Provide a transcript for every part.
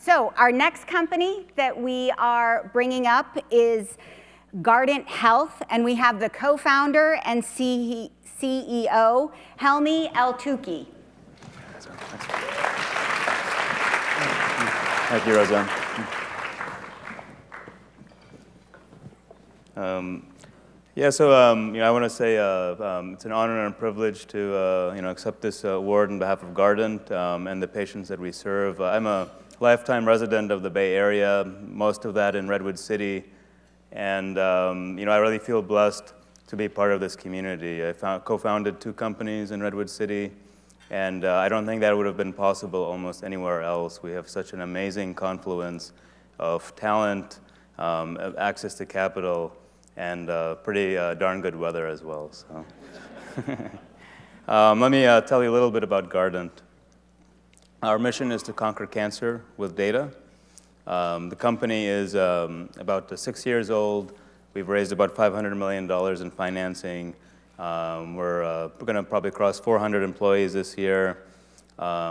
So our next company that we are bringing up is Guardant Health, and we have the co-founder and CEO, Helmy Eltoukhy. Thank you, Roseanne. I want to say it's an honor and a privilege to accept this award on behalf of Guardant and the patients that we serve. I'm a lifetime resident of the Bay Area, most of that in Redwood City, and I really feel blessed to be part of this community. I co-founded 2 companies in Redwood City, and I don't think that would have been possible almost anywhere else. We have such an amazing confluence of talent, access to capital, and pretty darn good weather as well. So, let me tell you a little bit about Guardant. Our mission is to conquer cancer with data. The company is about 6 years old. We've raised about $500 million in financing. We're going to probably cross 400 employees this year.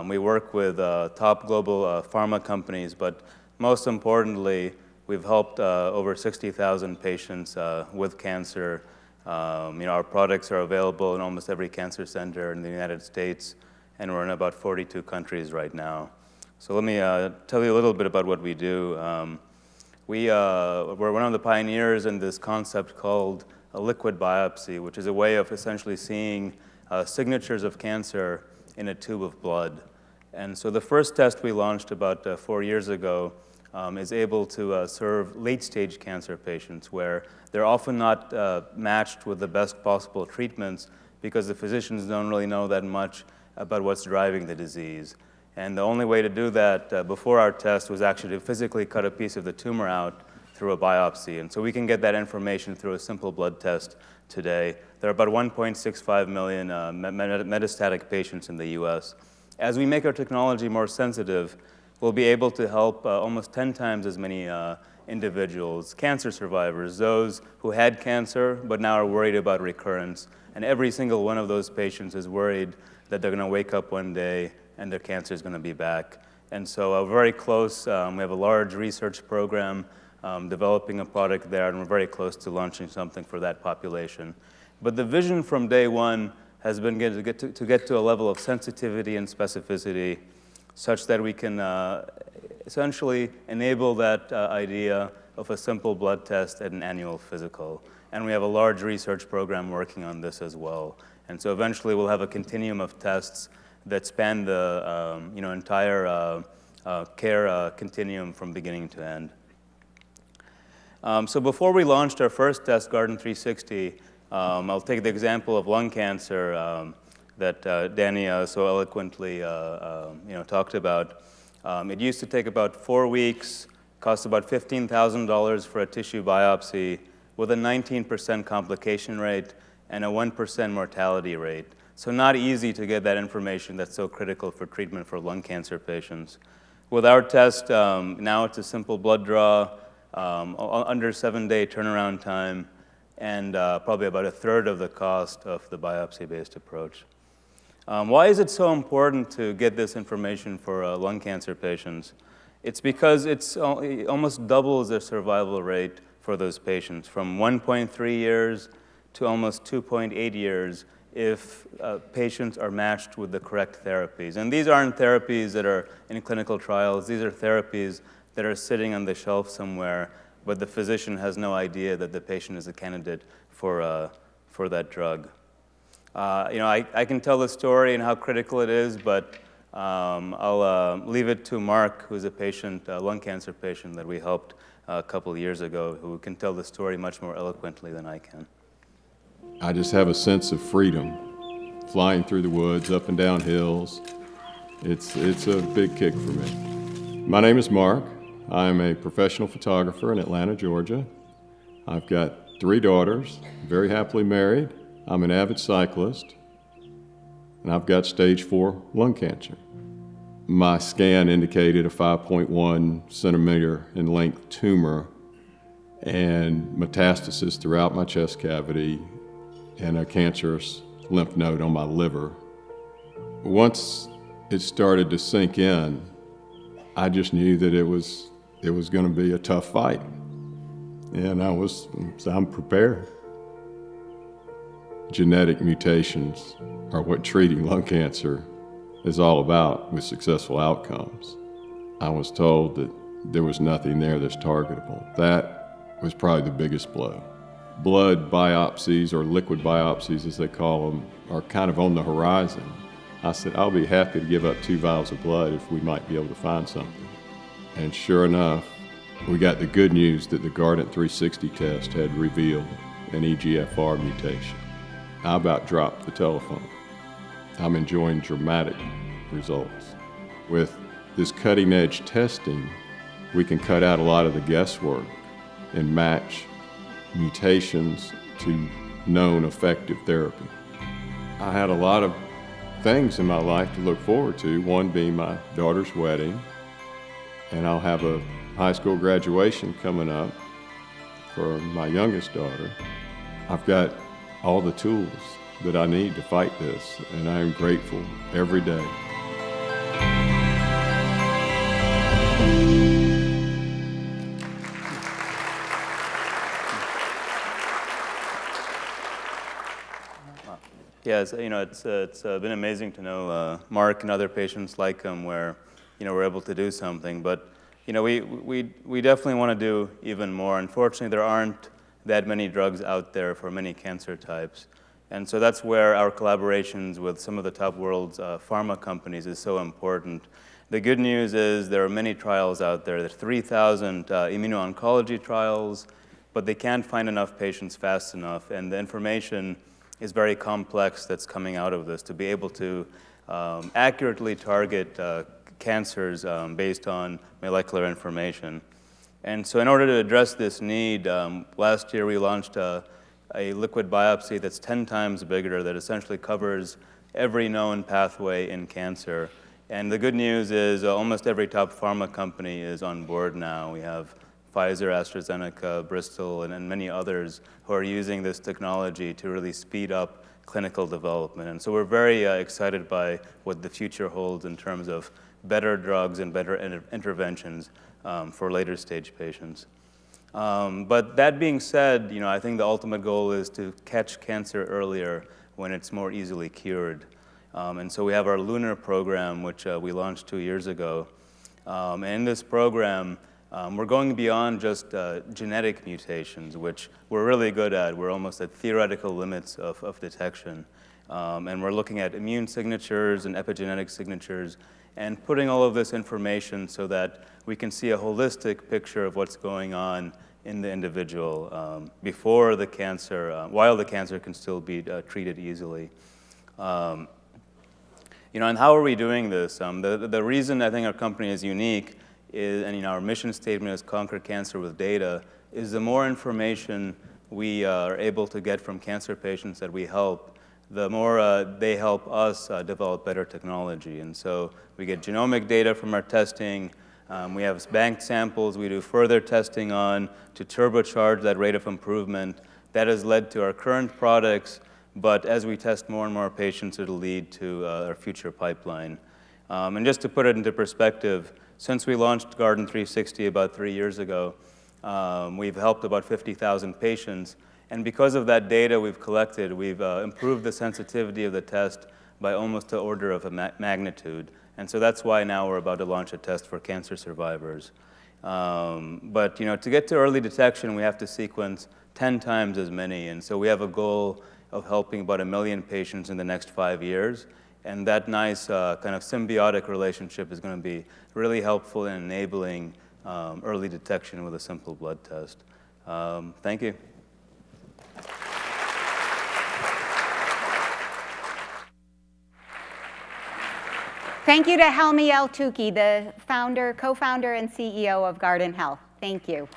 We work with top global pharma companies, but most importantly, we've helped over 60,000 patients with cancer. Our products are available in almost every cancer center in the United States, and we're in about 42 countries right now. So let me tell you a little bit about what we do. We're one of the pioneers in this concept called a liquid biopsy, which is a way of essentially seeing signatures of cancer in a tube of blood. And so the first test we launched about 4 years ago is able to serve late-stage cancer patients where they're often not matched with the best possible treatments because the physicians don't really know that much about what's driving the disease. And the only way to do that before our test was actually to physically cut a piece of the tumor out through a biopsy. And so we can get that information through a simple blood test today. There are about 1.65 million metastatic patients in the US. As we make our technology more sensitive, we'll be able to help almost 10 times as many individuals, cancer survivors, those who had cancer but now are worried about recurrence. And every single one of those patients is worried that they're going to wake up one day and their cancer is going to be back. And so we're very close. We have a large research program developing a product there, and we're very close to launching something for that population. But the vision from day one has been to get to a level of sensitivity and specificity such that we can essentially enable that idea of a simple blood test at an annual physical. And we have a large research program working on this as well. And so eventually we'll have a continuum of tests that span the entire care continuum from beginning to end. So before we launched our first test, Guardant 360, I'll take the example of lung cancer that Danny so eloquently talked about. It used to take about 4 weeks, cost about $15,000 for a tissue biopsy, with a 19% complication rate and a 1% mortality rate. So not easy to get that information that's so critical for treatment for lung cancer patients. With our test, now it's a simple blood draw, under 7-day turnaround time, and probably about a third of the cost of the biopsy-based approach. Why is it so important to get this information for lung cancer patients? It's because it's almost doubles the survival rate for those patients, from 1.3 years to almost 2.8 years if patients are matched with the correct therapies. And these aren't therapies that are in clinical trials. These are therapies that are sitting on the shelf somewhere, but the physician has no idea that the patient is a candidate for that drug. I can tell the story and how critical it is, but I'll leave it to Mark, who's a lung cancer patient that we helped a couple years ago, who can tell the story much more eloquently than I can. I just have a sense of freedom, flying through the woods, up and down hills. It's a big kick for me. My name is Mark. I'm a professional photographer in Atlanta, Georgia. I've got 3 daughters, very happily married. I'm an avid cyclist, and I've got stage 4 lung cancer. My scan indicated a 5.1 centimeter in length tumor and metastasis throughout my chest cavity and a cancerous lymph node on my liver. Once it started to sink in, I just knew that it was going to be a tough fight, and so I'm prepared. Genetic mutations are what treating lung cancer is all about with successful outcomes. I was told that there was nothing there that's targetable. That was probably the biggest blow. Blood biopsies, or liquid biopsies as they call them, are kind of on the horizon. I said, I'll be happy to give up 2 vials of blood if we might be able to find something. And sure enough, we got the good news that the Guardant 360 test had revealed an EGFR mutation. I about dropped the telephone. I'm enjoying dramatic results. With this cutting-edge testing, we can cut out a lot of the guesswork and match mutations to known effective therapy. I had a lot of things in my life to look forward to, one being my daughter's wedding, and I'll have a high school graduation coming up for my youngest daughter. I've got all the tools that I need to fight this, and I am grateful every day. Yes, it's been amazing to know Mark and other patients like him where, we're able to do something. But, we definitely want to do even more. Unfortunately, there aren't that many drugs out there for many cancer types. And so that's where our collaborations with some of the top world's pharma companies is so important. The good news is there are many trials out there. There's 3,000 immuno-oncology trials, but they can't find enough patients fast enough. And the information is very complex that's coming out of this to be able to accurately target cancers based on molecular information. And so in order to address this need, last year we launched a liquid biopsy that's 10 times bigger that essentially covers every known pathway in cancer. And the good news is almost every top pharma company is on board now. We have Pfizer, AstraZeneca, Bristol, and many others who are using this technology to really speed up clinical development. And so we're very excited by what the future holds in terms of better drugs and better interventions for later stage patients. But that being said, I think the ultimate goal is to catch cancer earlier when it's more easily cured. And so we have our LUNAR program, which we launched 2 years ago. And in this program, we're going beyond just genetic mutations, which we're really good at. We're almost at theoretical limits of detection. And we're looking at immune signatures and epigenetic signatures and putting all of this information so that we can see a holistic picture of what's going on in the individual before the cancer, while the cancer can still be treated easily. And how are we doing this? The reason I think our company is unique is, and our mission statement is conquer cancer with data, is the more information we are able to get from cancer patients that we help, the more they help us develop better technology. And so we get genomic data from our testing. We have banked samples we do further testing on to turbocharge that rate of improvement. That has led to our current products, but as we test more and more patients, it'll lead to our future pipeline. And just to put it into perspective, since we launched Guardant 360 about 3 years ago, we've helped about 50,000 patients. And because of that data we've collected, we've improved the sensitivity of the test by almost the order of a magnitude. And so that's why now we're about to launch a test for cancer survivors. But to get to early detection, we have to sequence 10 times as many. And so we have a goal of helping about 1 million patients in the next 5 years. And that nice kind of symbiotic relationship is going to be really helpful in enabling early detection with a simple blood test. Thank you. Thank you to Helmy Eltoukhy, the co-founder and CEO of Guardant Health. Thank you.